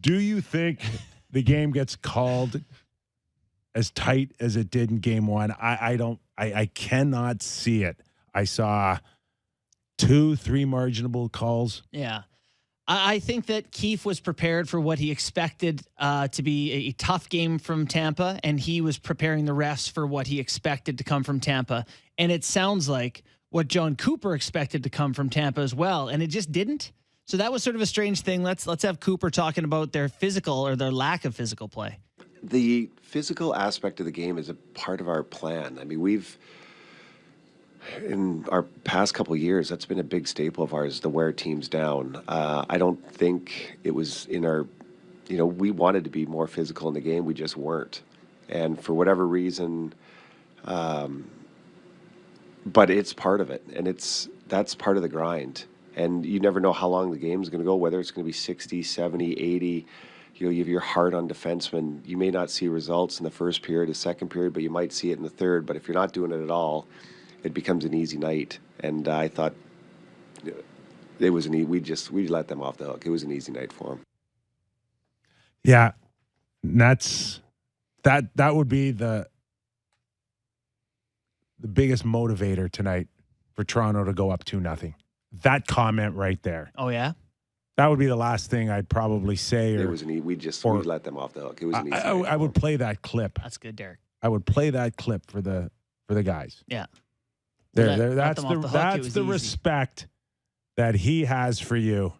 Do you think the game gets called as tight as it did in game one? I cannot see it. I saw 2-3 marginable calls. Yeah. I think that Keefe was prepared for what he expected to be a tough game from Tampa, and he was preparing the refs for what he expected to come from Tampa. And it sounds like what Jon Cooper expected to come from Tampa as well, and it just didn't. So that was sort of a strange thing. Let's have Cooper talking about their physical or their lack of physical play. The physical aspect of the game is a part of our plan. I mean, in our past couple of years, that's been a big staple of ours, to wear teams down. I don't think it was in our, we wanted to be more physical in the game. We just weren't. And for whatever reason, but it's part of it. And that's part of the grind. And you never know how long the game's going to go, whether it's going to be 60, 70, 80. You have your heart on defensemen. You may not see results in the first period, the second period, but you might see it in the third. But if you're not doing it at all, it becomes an easy night. And I thought it was we let them off the hook. It was an easy night for them. Yeah, that would be the biggest motivator tonight for Toronto to go up 2-0. That comment right there. Oh yeah, that would be the last thing I'd probably say. It was we let them off the hook. It was an easy night. I would play that clip. That's good, Derek. I would play that clip for the guys. Yeah. That's the respect that he has for you.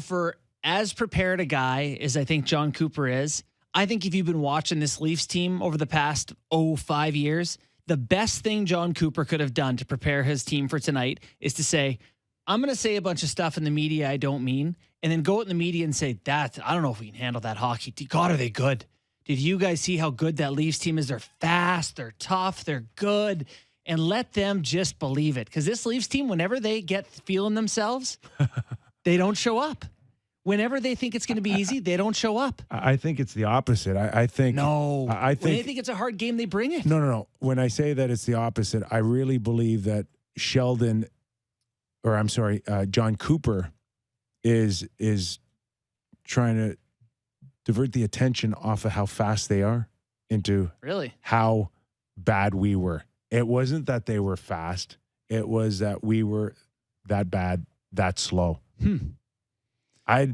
For as prepared a guy as I think Jon Cooper is, I think if you've been watching this Leafs team over the past 5 years, the best thing Jon Cooper could have done to prepare his team for tonight is to say, I'm going to say a bunch of stuff in the media I don't mean, and then go out in the media and say, I don't know if we can handle that hockey team. God, are they good? Did you guys see how good that Leafs team is? They're fast, they're tough, they're good. And let them just believe it. Because this Leafs team, whenever they get feeling themselves, they don't show up. Whenever they think it's going to be easy, they don't show up. I think it's the opposite. I think when they think it's a hard game, they bring it. No. When I say that it's the opposite, I really believe that Jon Cooper is trying to divert the attention off of how fast they are into really how bad we were. It wasn't that they were fast. It was that we were that bad, that slow. I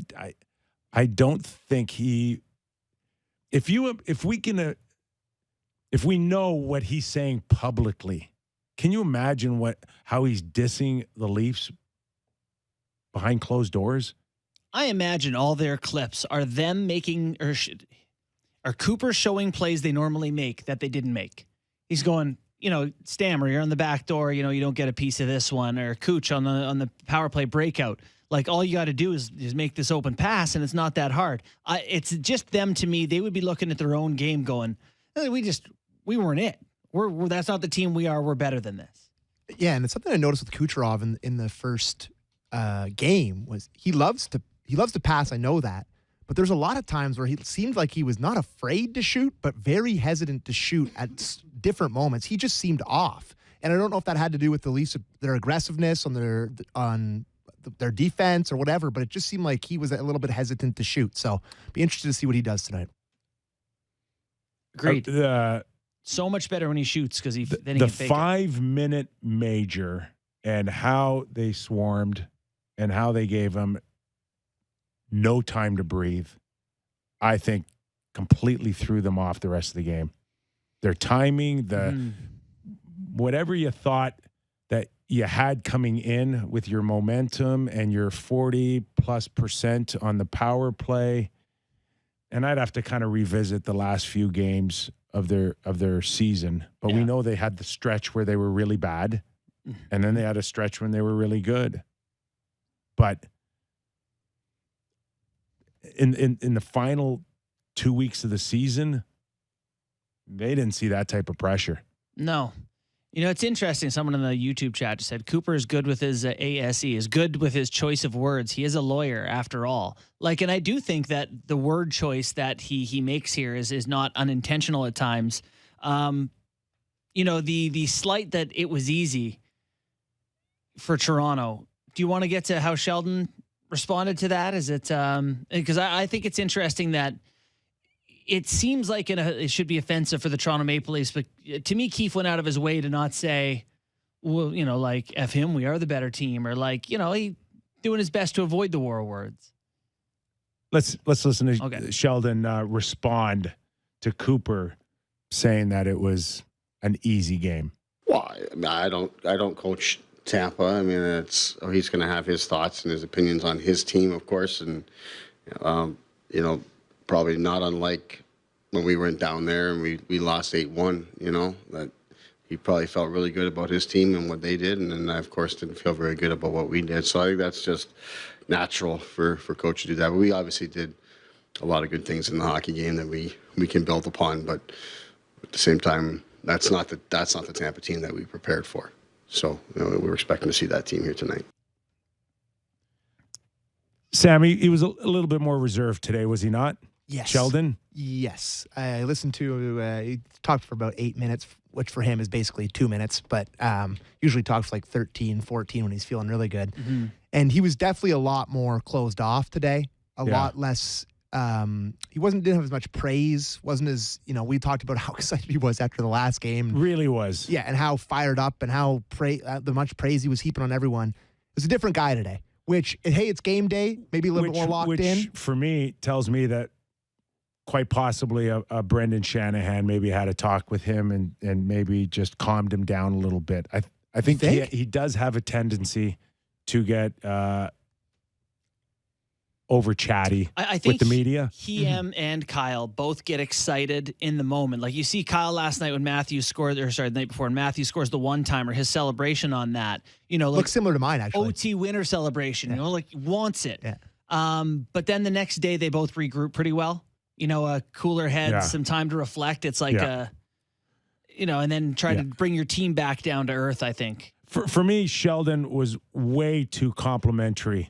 don't think if we know what he's saying publicly, can you imagine how he's dissing the Leafs behind closed doors? I imagine all their clips are them making or Cooper showing plays they normally make that they didn't make. He's going, Stammer, you're on the back door, you don't get a piece of this one, or Cooch on the power play breakout. Like, all you got to do is make this open pass, and it's not that hard. It's just them, to me. They would be looking at their own game going, we weren't it. That's not the team we are. We're better than this. Yeah, and it's something I noticed with Kucherov in the first game was he loves to pass. I know that. But there's a lot of times where he seemed like he was not afraid to shoot, but very hesitant to shoot at different moments. He just seemed off. And I don't know if that had to do with the Leafs, their aggressiveness on their defense or whatever, but it just seemed like he was a little bit hesitant to shoot. So be interested to see what he does tonight. Agreed. So much better when he shoots because then he the can fake 5-minute major and how they swarmed and how they gave him no time to breathe, I think completely threw them off the rest of the game. Their timing, whatever you thought that you had coming in with your momentum and your 40+% on the power play. And I'd have to kind of revisit the last few games of their season. But we know they had the stretch where they were really bad. And then they had a stretch when they were really good. But in the final 2 weeks of the season, they didn't see that type of pressure. No. It's interesting. Someone in the YouTube chat just said Cooper is good with his ASE, is good with his choice of words. He is a lawyer after all. And I do think that the word choice that he makes here is not unintentional at times. The slight that it was easy for Toronto. Do you want to get to how Sheldon responded to that? Is it because I think it's interesting that it seems like it should be offensive for the Toronto Maple Leafs, but to me, Keefe went out of his way to not say, well, like F him, we are the better team, or like, he doing his best to avoid the war words. Let's listen to Sheldon respond to Cooper saying that it was an easy game. Well, I don't coach Tampa. I mean, he's going to have his thoughts and his opinions on his team, of course, and probably not unlike when we went down there and we lost 8-1. That he probably felt really good about his team and what they did, and then I, of course, didn't feel very good about what we did. So I think that's just natural for coach to do that. But we obviously did a lot of good things in the hockey game that we can build upon, but at the same time, that's not the Tampa team that we prepared for. So we're expecting to see that team here tonight. Sammy, he was a little bit more reserved today, was he not? Yes. Sheldon? Yes. I listened to, he talked for about 8 minutes, which for him is basically 2 minutes, but usually talks for like 13, 14 when he's feeling really good. Mm-hmm. And he was definitely a lot more closed off today, a lot less. He didn't have as much praise, wasn't as, we talked about how excited he was after the last game. Really was. Yeah, and how fired up and how the much praise he was heaping on everyone. It was a different guy today, which, hey, it's game day, maybe a little bit more locked in. Which, for me, tells me that quite possibly a Brendan Shanahan maybe had a talk with him and maybe just calmed him down a little bit. I think he does have a tendency to get over chatty I think with the media. He and Kyle both get excited in the moment. Like you see Kyle last night when Matthews scored, the night before, and Matthews scores the one-timer, his celebration on that. Like looks similar to mine, actually. OT winner celebration, like wants it. Yeah. But then the next day they both regroup pretty well. A cooler head, some time to reflect. It's like and then try to bring your team back down to earth, I think. For me, Sheldon was way too complimentary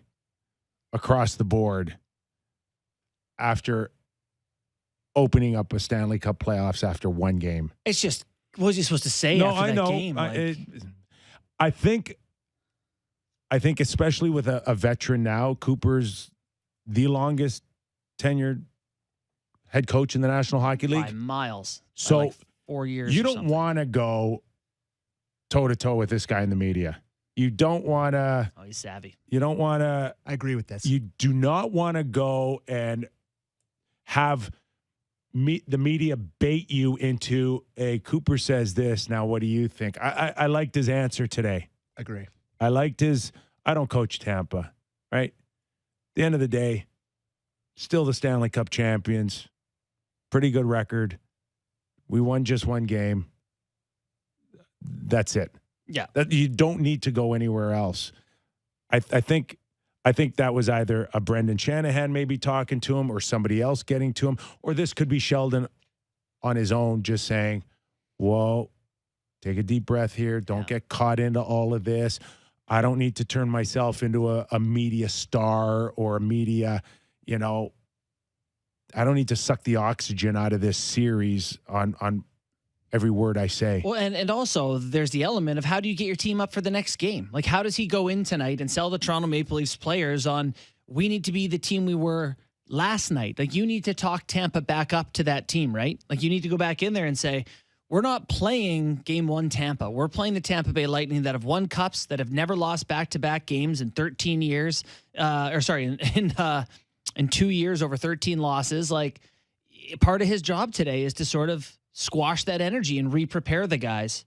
across the board after opening up a Stanley Cup playoffs after one game. It's just, what was he supposed to say after that game? I think especially with a veteran now, Cooper's the longest tenured head coach in the National Hockey League. By miles. So by like 4 years. You don't want to go toe-to-toe with this guy in the media. You don't want to. Oh, he's savvy. You don't want to. I agree with this. You do not want to go and have the media bait you into a Cooper says this. Now, what do you think? I liked his answer today. Agree. I liked his. I don't coach Tampa, right? At the end of the day, still the Stanley Cup champions. Pretty good record. We won just one game. That's it. Yeah. You don't need to go anywhere else. I think that was either a Brendan Shanahan maybe talking to him or somebody else getting to him, or this could be Sheldon on his own just saying, whoa, take a deep breath here. Don't get caught into all of this. I don't need to turn myself into a media star or a media, I don't need to suck the oxygen out of this series on every word I say. Well, and also there's the element of how do you get your team up for the next game? Like, how does he go in tonight and sell the Toronto Maple Leafs players on, we need to be the team we were last night? Like, you need to talk Tampa back up to that team, right? Like, you need to go back in there and say, we're not playing game one Tampa. We're playing the Tampa Bay Lightning that have won cups, that have never lost back-to-back games in 13 years. In 2 years, over 13 losses. Like, part of his job today is to sort of squash that energy and re-prepare the guys.